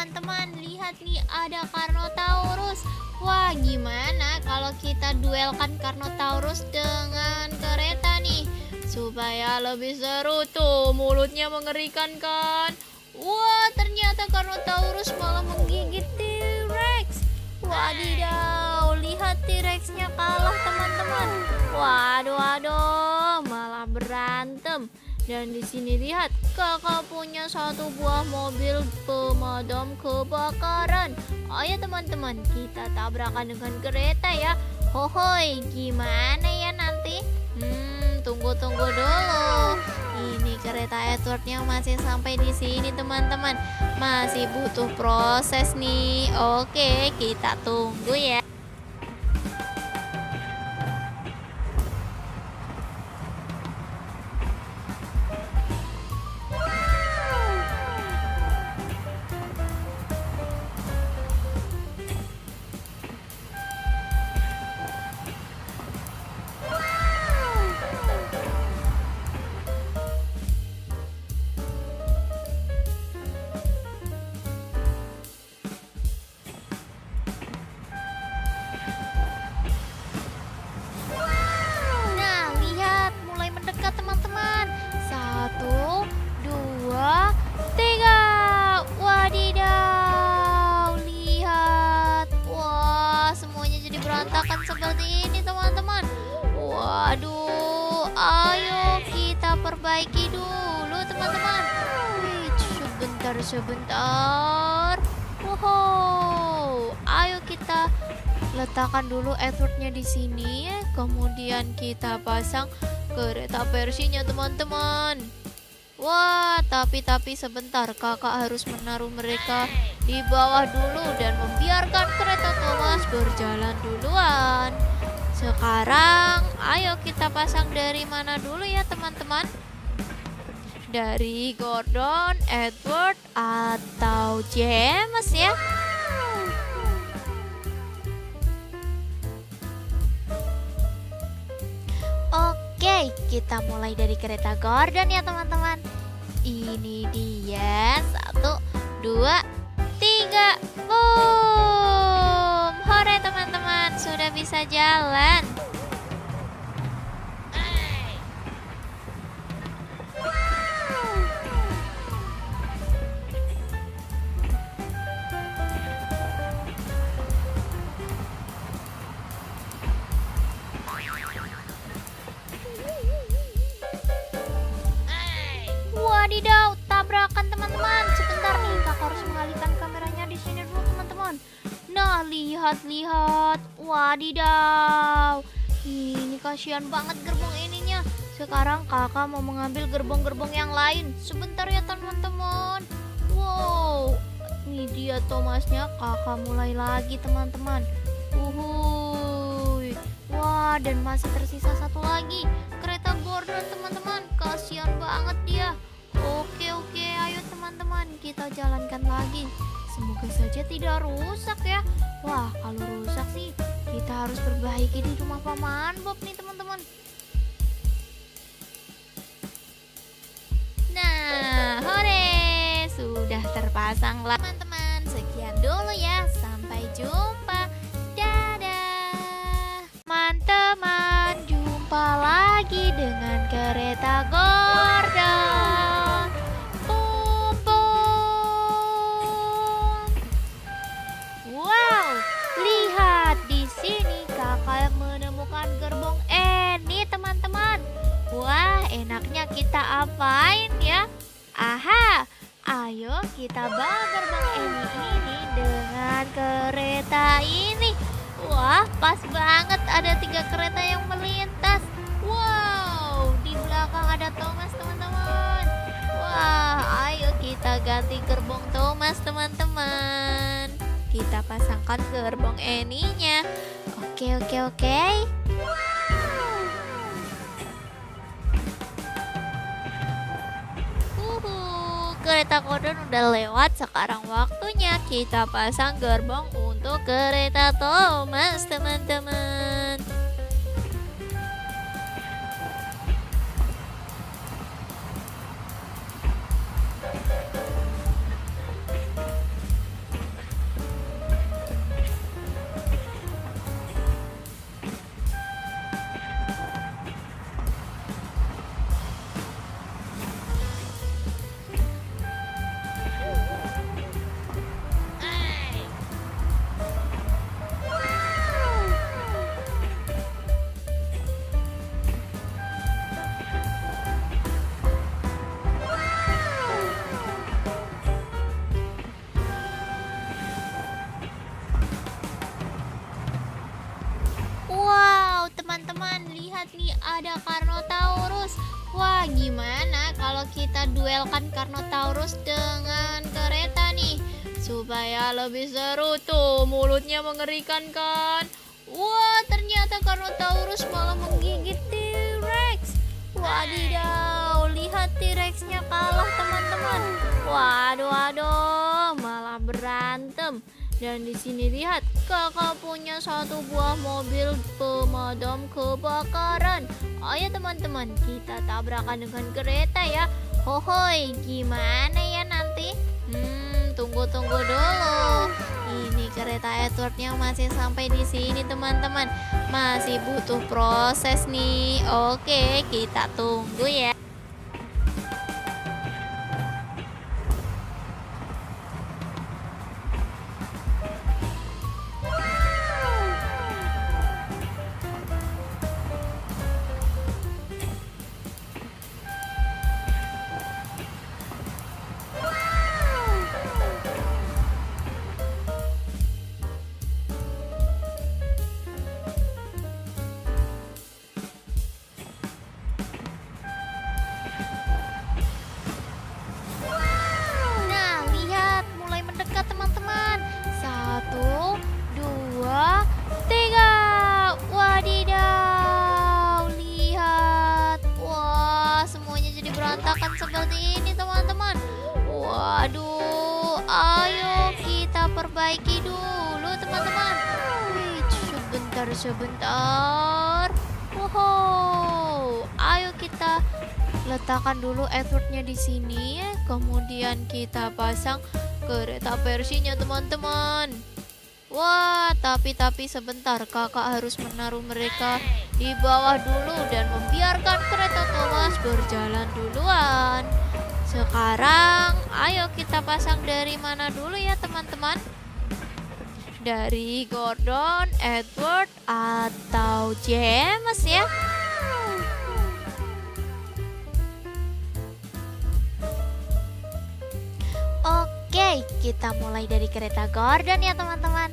teman-teman, lihat nih ada Carnotaurus. Wah, gimana kalau kita duelkan Carnotaurus dengan kereta nih? Supaya lebih seru tuh, mulutnya mengerikan kan? Wah, ternyata Carnotaurus malah menggigit T-Rex. Wadidaw, lihat T-Rexnya kalah teman-teman. Waduh, waduh, malah berantem. Dan di sini lihat, kakak punya satu buah mobil pemadam kebakaran. Ayo teman-teman, kita tabrakan dengan kereta ya. Hohoi, gimana ya nanti? Tunggu dulu. Ini kereta Edwardnya masih sampai di sini teman-teman. Masih butuh proses nih. Oke, kita tunggu ya. Nah, lihat mulai mendekat teman-teman. 1, 2, 3. Wadidaw, lihat. Wah, semuanya jadi berantakan seperti ini teman-teman. Waduh, ayo kita perbaiki dulu teman-teman. Wih, sebentar. Wow, ayo kita letakkan dulu Edwardnya di sini, kemudian kita pasang kereta Persinya teman-teman. Wah, tapi sebentar, kakak harus menaruh mereka di bawah dulu dan membiarkan kereta Thomas berjalan duluan. Sekarang, ayo kita pasang dari mana dulu ya teman-teman? Dari Gordon, Edward, atau James ya? Oke, kita mulai dari kereta Gordon ya teman-teman. Ini dia, 1, 2, 3, boom. Hore teman-teman, sudah bisa jalan. Wadidaw, tabrakan teman-teman. Sebentar nih, kakak harus mengalihkan kameranya di sini dulu teman-teman. Nah, lihat. Wadidaw. Ini kasihan banget gerbong ininya. Sekarang kakak mau mengambil gerbong-gerbong yang lain. Sebentar ya teman-teman. Wow, ini dia Thomasnya. Kakak mulai lagi teman-teman. Uhuy. Wah, dan masih tersisa satu lagi. Kereta Gordon teman-teman. Kasihan banget dia. Oke, ayo teman-teman, kita jalankan lagi. Semoga saja tidak rusak ya. Wah, kalau rusak sih kita harus perbaiki di rumah Paman Bob nih teman-teman. Nah, hore, sudah terpasang lah teman-teman. Sekian dulu ya, sampai jumpa. Dadah. Teman-teman, jumpa lagi dengan kereta Gordon. Wow, lihat di sini kakak menemukan gerbong ini teman-teman. Wah, enaknya kita apain ya? Aha, ayo kita bawa gerbong ini dengan kereta ini. Wah, pas banget ada 3 kereta yang melintas. Wow, di belakang ada Thomas teman-teman. Wah, ayo kita ganti gerbong Thomas teman-teman. Kita pasangkan gerbong Annie-nya. Oke. Kereta Gordon udah lewat. Sekarang waktunya kita pasang gerbong untuk kereta Thomas teman-teman. kita duelkan Carnotaurus dengan kereta nih, supaya lebih seru tuh. Mulutnya mengerikan kan? Wah, ternyata Carnotaurus malah menggigit T-Rex. Wadidaw, lihat T-Rexnya kalah teman-teman. Waduh, malah berantem. Dan di sini lihat, kakak punya satu buah mobil pemadam kebakaran. Ayo teman-teman, kita tabrakan dengan kereta ya. Hohoi, gimana ya nanti? Tunggu dulu. Ini kereta Edwardnya masih sampai di sini teman-teman. Masih butuh proses nih. Oke, kita tunggu ya. Teman-teman, 1, 2, 3. Wadidaw, lihat. Wah, semuanya jadi berantakan seperti ini teman-teman. Waduh, ayo kita perbaiki dulu teman-teman. Sebentar. Wow, ayo kita letakkan dulu Edwardnya di sini. Kemudian kita pasang kereta versinya teman-teman. Wah, tapi sebentar, kakak harus menaruh mereka di bawah dulu dan membiarkan kereta Thomas berjalan duluan. Sekarang ayo kita pasang dari mana dulu ya teman-teman? Dari Gordon, Edward, atau James ya? Oke, kita mulai dari kereta Gordon ya teman-teman.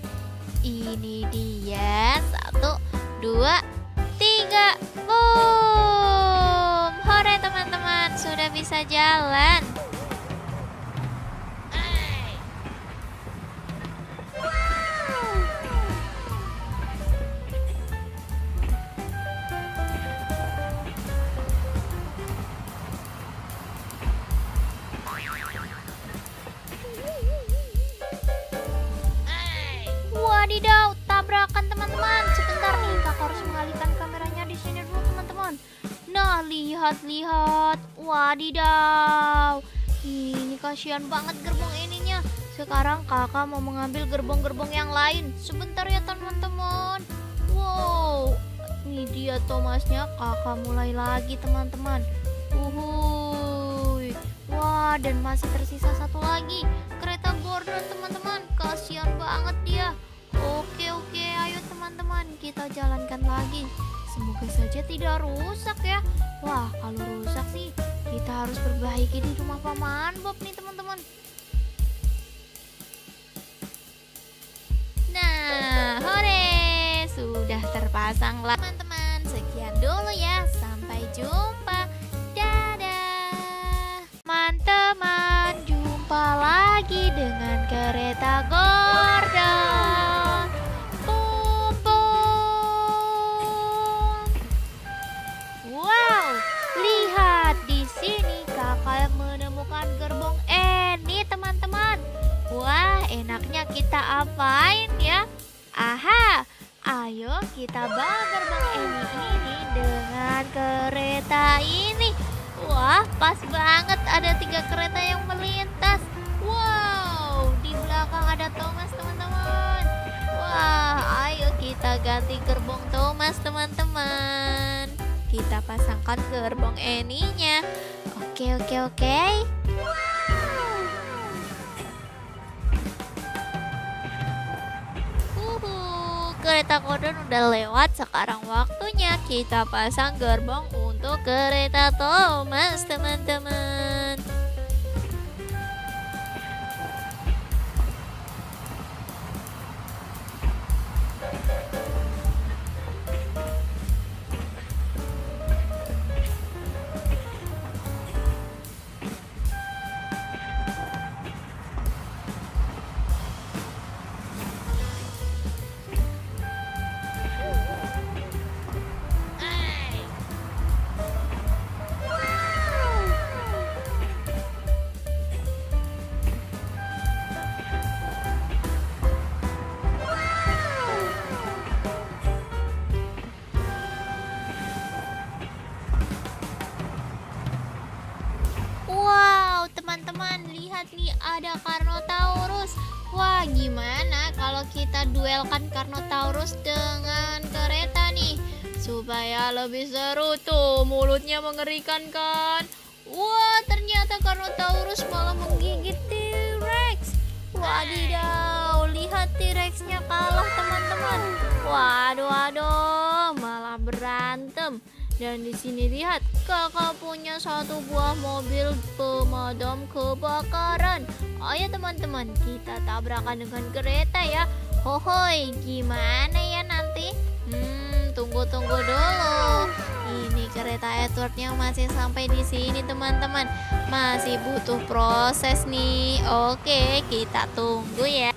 Ini dia, 1, 2, 3. Boom. Hore teman-teman, sudah bisa jalan. Wadidaw, tabrakan teman-teman. Sebentar nih, kakak harus mengalihkan kameranya di sini dulu teman-teman. Nah, lihat. Wadidaw. Ini kasihan banget gerbong ininya. Sekarang kakak mau mengambil gerbong-gerbong yang lain. Sebentar ya teman-teman. Wow, ini dia Thomasnya. Kakak mulai lagi teman-teman. Uhuy. Wah, dan masih tersisa satu lagi. Kereta Gordon teman-teman. Kasihan banget dia. Oke, ayo teman-teman, kita jalankan lagi. Semoga saja tidak rusak ya. Wah, kalau rusak sih kita harus perbaiki di rumah Paman Bob nih teman-teman. Nah, hore, sudah terpasang lah teman-teman. Sekian dulu ya, sampai jumpa. Dadah. Teman-teman, jumpa lagi dengan kereta Gordon. Gerbong ini teman-teman. Wah, enaknya kita apain ya? Aha, ayo kita bawa gerbong ini dengan kereta ini. Wah, pas banget ada 3 kereta yang melintas. Wow, di belakang ada Thomas teman-teman. Wah, ayo kita ganti gerbong Thomas teman-teman. Kita pasangkan gerbong ininya. Oke. Kereta Gordon udah lewat. Sekarang waktunya kita pasang gerbong untuk kereta Thomas teman-teman. lihat nih ada Carnotaurus. Wah, gimana kalau kita duelkan Carnotaurus dengan kereta nih? Supaya lebih seru tuh, mulutnya mengerikan kan? Wah, ternyata Carnotaurus malah menggigit T-Rex. Wadidaw, lihat T-Rexnya kalah teman-teman. Waduh, malah berantem. Dan di sini lihat, kakak punya satu buah mobil pemadam kebakaran. Ayo teman-teman, kita tabrakan dengan kereta ya. Hohoi, gimana ya nanti? Tunggu dulu. Ini kereta Edwardnya masih sampai di sini teman-teman. Masih butuh proses nih. Oke, kita tunggu ya.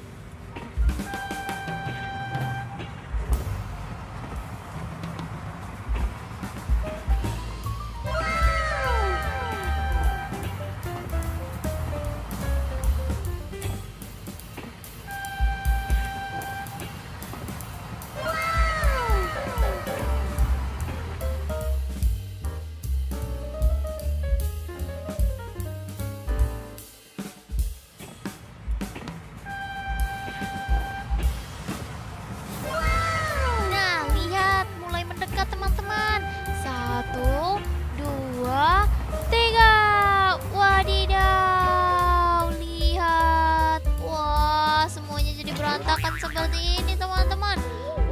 Nah, lihat mulai mendekat teman-teman. 1, 2, 3. Wadidaw, lihat. Wah, semuanya jadi berantakan seperti ini teman-teman.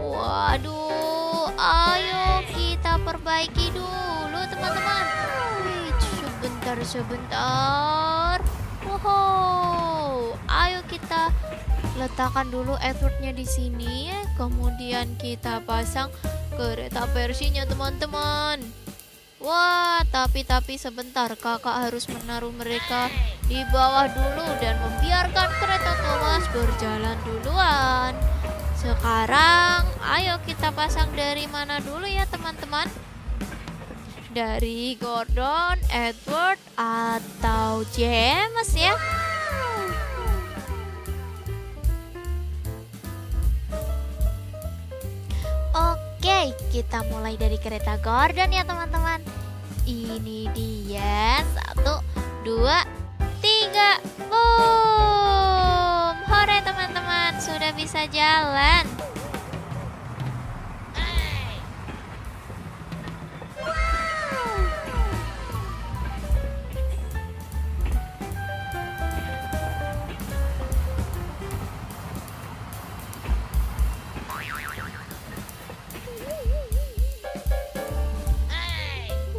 Waduh, ayo kita perbaiki dulu teman-teman. Wih, sebentar. Wow, ayo kita letakkan dulu Edwardnya di sini, kemudian kita pasang kereta versinya teman-teman. Wah, tapi sebentar, kakak harus menaruh mereka di bawah dulu dan membiarkan kereta Thomas berjalan duluan. Sekarang, ayo kita pasang dari mana dulu ya teman-teman? Dari Gordon, Edward, atau James ya? Oke, kita mulai dari kereta Gordon ya teman-teman. Ini dia, 1, 2, 3. Boom! Hore teman-teman, sudah bisa jalan.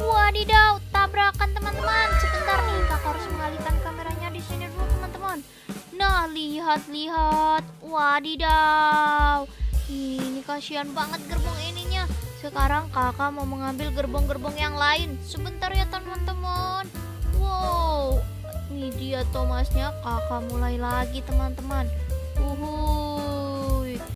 Wadidaw, tabrakan teman-teman. Sebentar nih, kakak harus mengalihkan kameranya di sini dulu teman-teman. Nah, lihat. Wadidaw. Ini kasihan banget gerbong ininya. Sekarang kakak mau mengambil gerbong-gerbong yang lain. Sebentar ya teman-teman. Wow, ini dia Thomasnya. Kakak mulai lagi teman-teman.